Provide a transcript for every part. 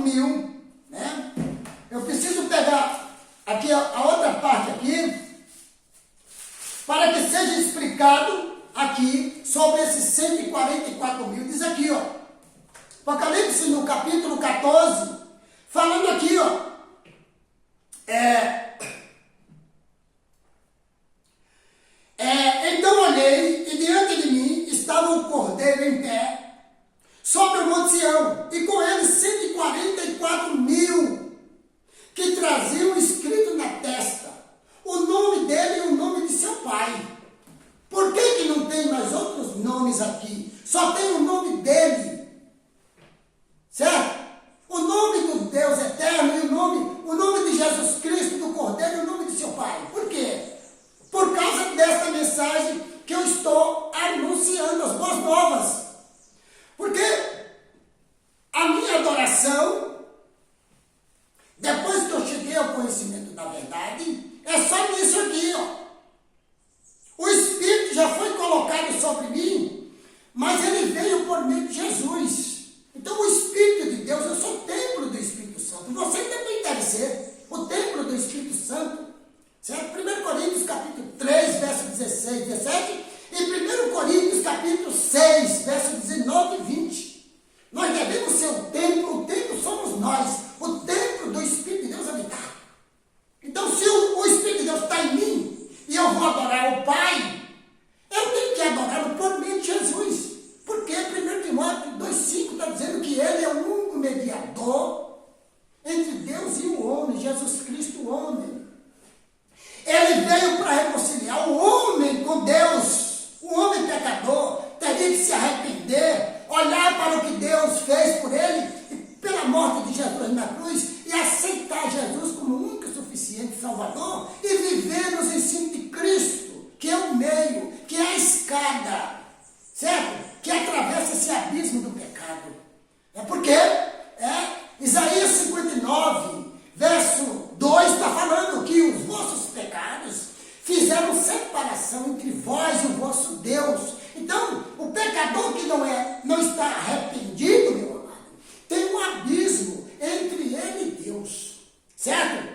mil, né? Eu preciso pegar aqui a outra parte aqui, para que seja explicado aqui sobre esses 144 mil. Diz aqui, ó, Apocalipse no capítulo 14, falando aqui, ó, então olhei, e diante de mim estava o Cordeiro em pé, sobre o Monte Sião, e com ele 144 mil, que traziam escrito na testa o nome dele e o nome de seu pai. Por que não tem mais outros nomes aqui? Só tem o nome dele, certo? O nome do Deus eterno e o nome de Jesus Cristo, do Cordeiro e o nome de seu pai. Por quê? Por causa desta mensagem que eu estou anunciando, as boas novas. Porque a minha adoração, depois que eu cheguei ao conhecimento da verdade, é só nisso aqui, ó. O Espírito já foi colocado sobre mim, mas ele veio por meio de Jesus. Então o Espírito de Deus, eu sou o templo do Espírito Santo. Você também deve ser o templo do Espírito Santo. Certo? 1 Coríntios capítulo 3, verso 16, 17, e 1 Coríntios capítulo 6, verso 19 e 20. Nós devemos ser o templo somos nós, o templo do Espírito de Deus habitar. Então, se o Espírito de Deus está em mim, e eu vou adorar o Pai, eu tenho que adorá-lo por meio de Jesus. Porque 1 Timóteo 2,5 está dizendo que ele é o único mediador entre Deus e o homem, Jesus Cristo, o homem. Ele veio para reconciliar o homem com Deus. O homem pecador teria que se arrepender, olhar para o que Deus fez por ele, pela morte de Jesus na cruz, e aceitar Jesus como o único e suficiente Salvador, e viver nos ensinos de Cristo, que é o meio, que é a escada, certo? Que atravessa esse abismo do pecado. É porque Isaías 59, verso 2, está falando que os vossos pecados fizeram separação entre vós e o vosso Deus. Então, o pecador que não está arrependido, meu amado, tem um abismo entre ele e Deus, certo?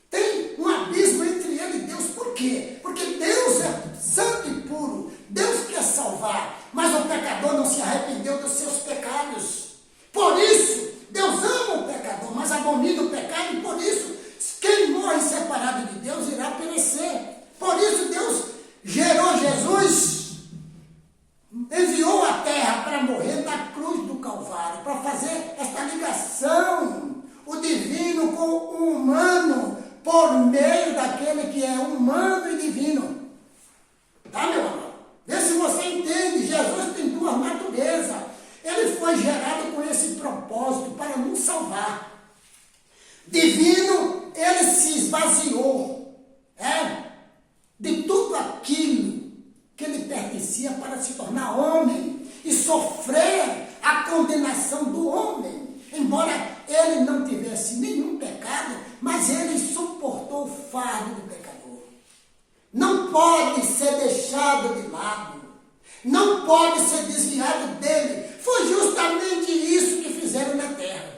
Tem um abismo entre ele e Deus. Por quê? Porque Deus é santo e puro, Deus quer salvar, mas o pecador não se arrependeu dos seus pecados. Por isso, Deus ama o pecador, mas abomina o pecado, e por isso, quem morre separado de Deus irá perecer. Por isso, Deus gerou Jesus, enviou a terra para morrer na cruz do Calvário, para fazer esta ligação, o divino com o humano, por meio daquele que é humano e divino. Tá, meu amor? Vê se você entende. Jesus tem duas naturezas. Ele foi gerado com esse propósito, para nos salvar. Divino, ele se esvaziou de tudo aquilo que lhe pertencia para se tornar homem e sofrer a condenação do homem. Embora ele não tivesse nenhum pecado, mas ele suportou o fardo do pecador. Não pode ser deixado de lado, não pode ser desviado dele. Foi justamente isso que fizeram na terra.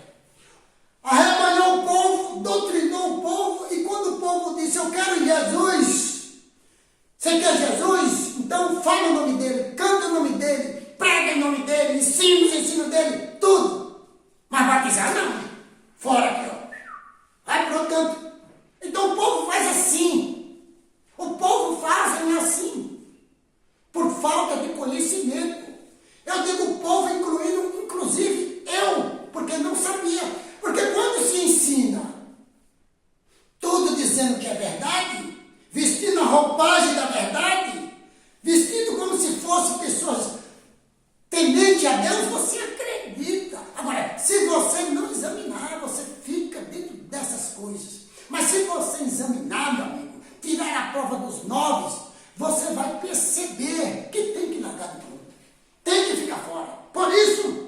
Arrebanhou o povo, doutrinou o povo, e quando o povo disse: eu quero Jesus, você quer Jesus? Então fala o nome dele, canta o nome dele, prega o nome dele, ensina os ensinos dele, tudo. Mas batizar não. Fora aqui, ó. Vai para o canto. Então o povo faz assim. O povo fazem assim, por falta de conhecimento. Eu digo o povo, inclusive eu, porque não sabia. Porque quando se ensina tudo dizendo que é verdade, vestindo a roupagem da verdade, vestido como se fossem pessoas tementes a Deus, você acredita. Agora, se você não examinar, você fica dentro dessas coisas. Mas se você examinar, meu amigo, tirar a prova dos 9, você vai perceber que tem que largar do mundo. Tem que ficar fora. Por isso,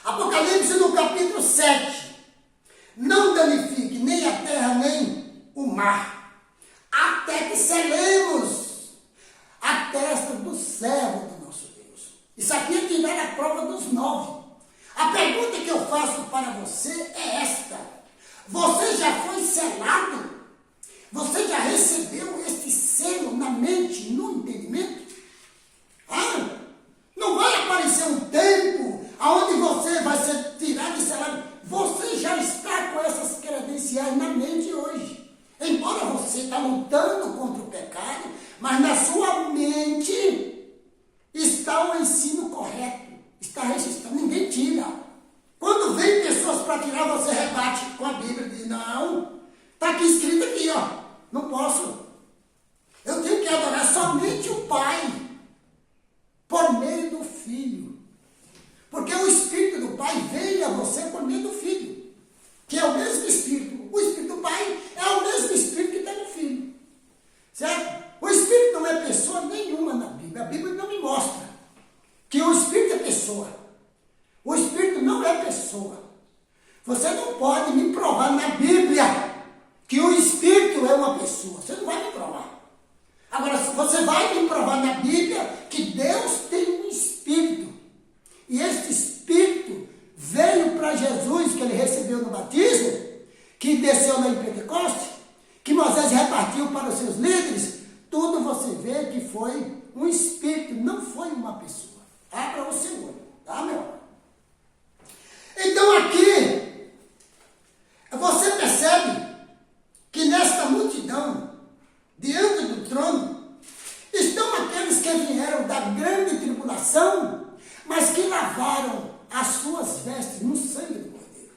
Apocalipse no capítulo 7. Não danifique nem a terra, nem o mar, até que selemos a testa do servo do nosso Deus. Isso aqui é tirar a prova dos 9. A pergunta que eu eu faço para você é esta: você já foi selado? Você já recebeu este selo na mente, no entendimento? Não vai aparecer um tempo onde você vai ser tirado e selado. Você já está com essas credenciais na mente hoje. Embora você está lutando contra o pecado, mas na sua mente está o ensino correto. Está registrado, ninguém tira. Quando vem pessoas para tirar, você rebate com a Bíblia e diz: não, está aqui escrito aqui, ó, não posso. Eu tenho que adorar somente o Pai, por meio do Filho. Porque o Espírito do Pai veio a você por meio do Filho, que é o mesmo Espírito. O Espírito do Pai é o mesmo Espírito que tem no Filho. Certo? O Espírito não é pessoa nenhuma na Bíblia. A Bíblia não me mostra que o Espírito é pessoa. O Espírito não é pessoa. Você não pode me provar na Bíblia que o Espírito é uma pessoa. Você não vai me provar. Agora, você vai me provar na Bíblia que Deus tem um Espírito. E este Espírito veio para Jesus, que ele recebeu no batismo, que desceu lá em Pentecoste, que Moisés repartiu para os seus líderes. Tudo você vê que foi um Espírito, não foi uma pessoa. Abra o seu olho, tá, meu amor? Então aqui, você percebe que nesta multidão, diante do trono, estão aqueles que vieram da grande tribulação, mas que lavaram as suas vestes no sangue do Cordeiro.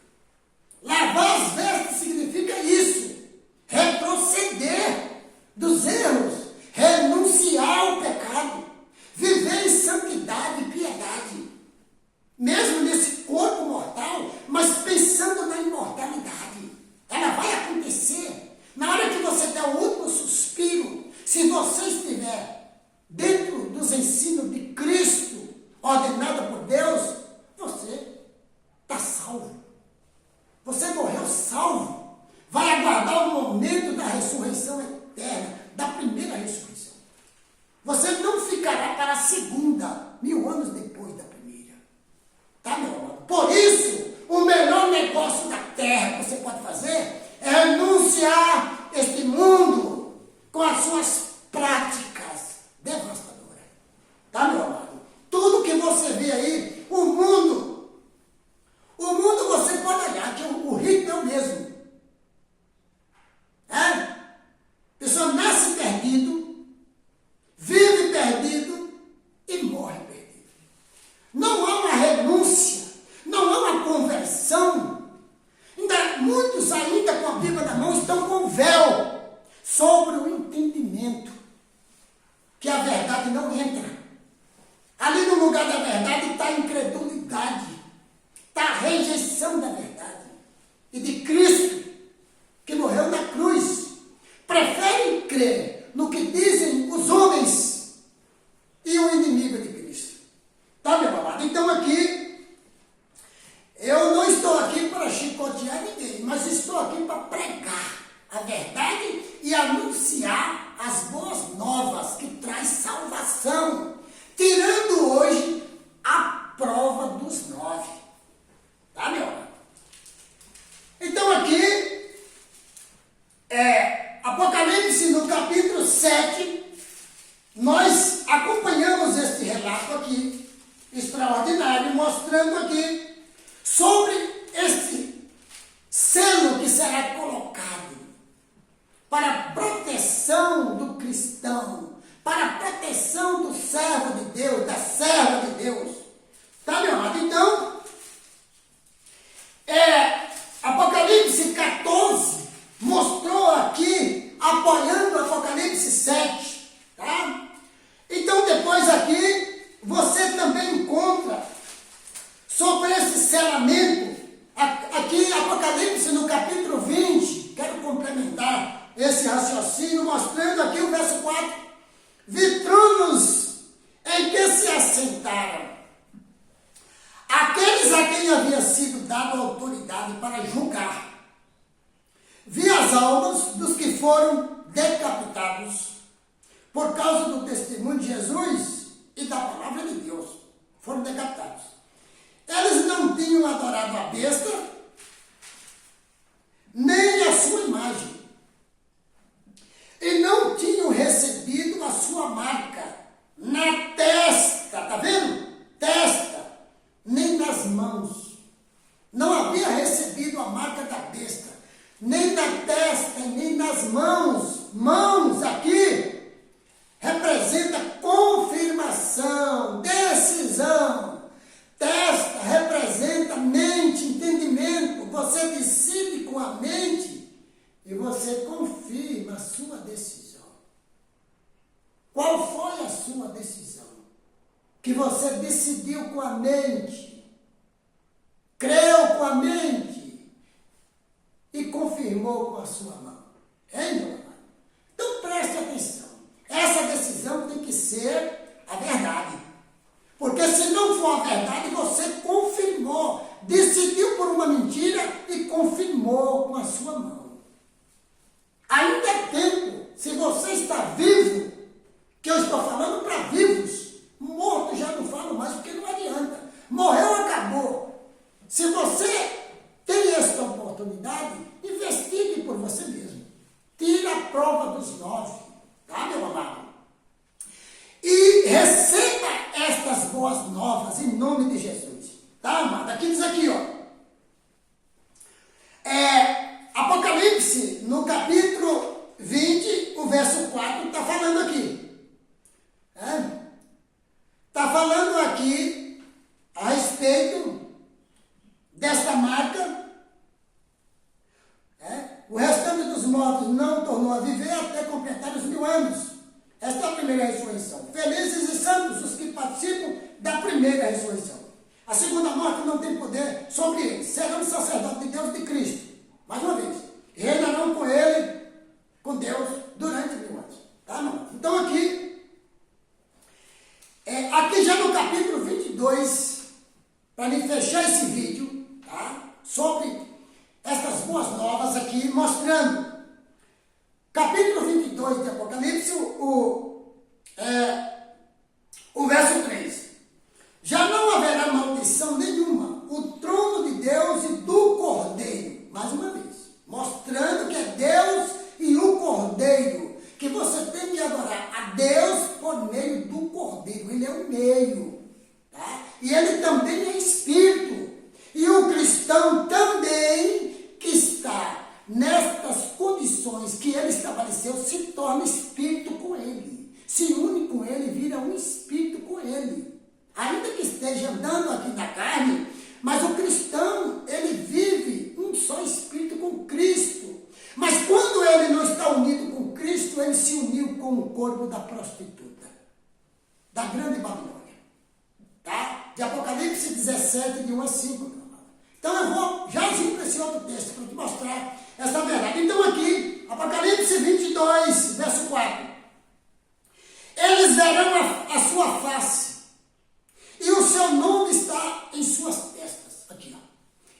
Lavar as vestes significa isso: retroceder dos erros, renunciar ao pecado, viver em santidade e piedade, mesmo nesse corpo mortal, mas pensando na imortalidade. Ela vai acontecer na hora que você der o último suspiro. Se você estiver dentro dos ensinos de Cristo, ordenado por Deus, você está salvo. Você morreu salvo. Vai aguardar o momento da ressurreição eterna, da primeira ressurreição. Você não ficará para a segunda, 1000 anos depois da primeira. Tá, meu amor? Por isso, o melhor negócio da terra que você pode fazer é renunciar este mundo com as suas práticas devastadoras. Tá, meu amado? Tudo que você vê aí, o mundo você pode olhar que o ritmo é o mesmo. A pessoa nasce perdido, vive perdido e morre perdido. Não há uma renúncia, não há uma conversão. Muitos ainda com a Bíblia na mão estão com véu sobre o entendimento, que a verdade não entra. Ali no lugar da verdade está a incredulidade, está a rejeição da verdade e de Cristo, que morreu na cruz. Preferem crer no que dizem os homens e o inimigo de Cristo. Tá, meu amado? Então aqui, eu não estou aqui para chicotear ninguém, mas estou aqui para pregar a verdade e anunciar as boas novas que traz salvação, tirando hoje a prova dos 9. Tá, meu amado? Então aqui, Apocalipse no capítulo 7, nós acompanhamos este relato aqui, extraordinário, mostrando aqui sobre este selo que será colocado para a proteção do cristão, para a proteção do servo de Deus, da serva de Deus. Tá, meu amado? Então, Apocalipse 14 mostrou aqui, apoiando Apocalipse 7, tá? Então, depois aqui, você também encontra sobre esse selamento, aqui Apocalipse no capítulo 20, quero complementar esse raciocínio, mostrando aqui o verso 4, vi tronos em que se assentaram aqueles a quem havia sido dada autoridade para julgar. Vi as almas dos que foram decapitados por causa do testemunho de Jesus e da palavra de Deus. Foram decapitados. Eles não tinham adorado a sua decisão, que você decidiu com a mente, creu com a mente e confirmou com a sua mão. Hein, meu amado? Então preste atenção. Essa decisão tem que ser a verdade. Porque se não for a verdade, você confirmou, decidiu por uma mentira e confirmou com a sua mão. Ainda é tempo, se você está vivo, que eu estou falando para vivos, morto já não falo mais, porque não adianta. Morreu, acabou. Se você tem esta oportunidade, investigue por você mesmo. Tira a prova dos 9, tá, meu amado? E receba estas boas novas em nome de Jesus. Tá, amado? Aqui diz aqui, ó. Apocalipse, no capítulo 20, o verso 4, está falando aqui. Está falando aqui a respeito desta marca. O restante dos mortos não tornou a viver até completar os 1000 anos. Esta é a primeira ressurreição. Felizes e santos os que participam da primeira ressurreição. A segunda morte não tem poder sobre eles. Serão sacerdotes de Deus e de Cristo. Mais uma vez, reinarão com ele, com Deus, durante 1000 anos. Tá, irmão? Então aqui já no capítulo 22, para me fechar esse vídeo, tá? Sobre estas boas novas aqui, mostrando. Capítulo 22 de Apocalipse, o verso 3. Já não haverá maldição nenhuma, o trono de Deus e do Cordeiro. Mais uma vez, mostrando que é Deus e o Cordeiro, que você tem que adorar a Deus por meio do Cordeiro. Ele é o meio, tá? E ele também é Espírito. E o cristão também, que está nestas condições que ele estabeleceu, se torna espírito com ele. Se une com ele, vira um espírito com ele. Ainda que esteja andando aqui na carne, mas o cristão, ele vive um só espírito com Cristo. Mas quando ele não está unido com Cristo, ele se uniu com o corpo da prostituta, da grande Babilônia. Tá? De Apocalipse 17, de 1 a 5, meu amado. Então eu vou já ir para esse outro texto, para te mostrar essa verdade. Então aqui, Apocalipse 22, verso 4. Eles verão a sua face, e o seu nome está em suas testas. Aqui, ó.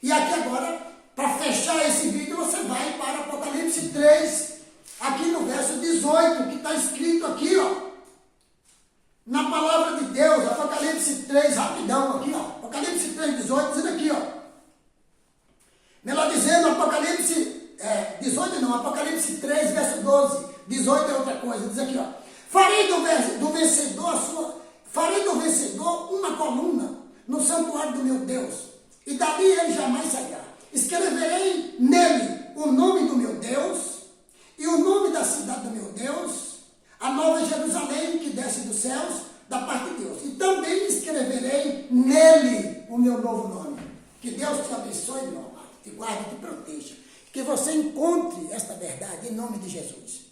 E aqui agora, para fechar esse vídeo, você vai para Apocalipse 3, aqui no verso 18, que está escrito aqui, ó. Na palavra de Deus, Apocalipse 3, rapidão aqui, ó. Apocalipse 3, 18, dizendo aqui, ó. Melhor dizendo, Apocalipse 18 não, Apocalipse 3, verso 12. 18 é outra coisa, diz aqui, ó. Farei do vencedor uma coluna no santuário do meu Deus, e dali ele jamais sairá. Escreverei nele o nome do meu Deus, e o nome da cidade do meu Deus, a nova Jerusalém que desce dos céus, da parte de Deus. E também escreverei nele o meu novo nome. Que Deus te abençoe, meu amado, te guarde, te proteja. Que você encontre esta verdade em nome de Jesus.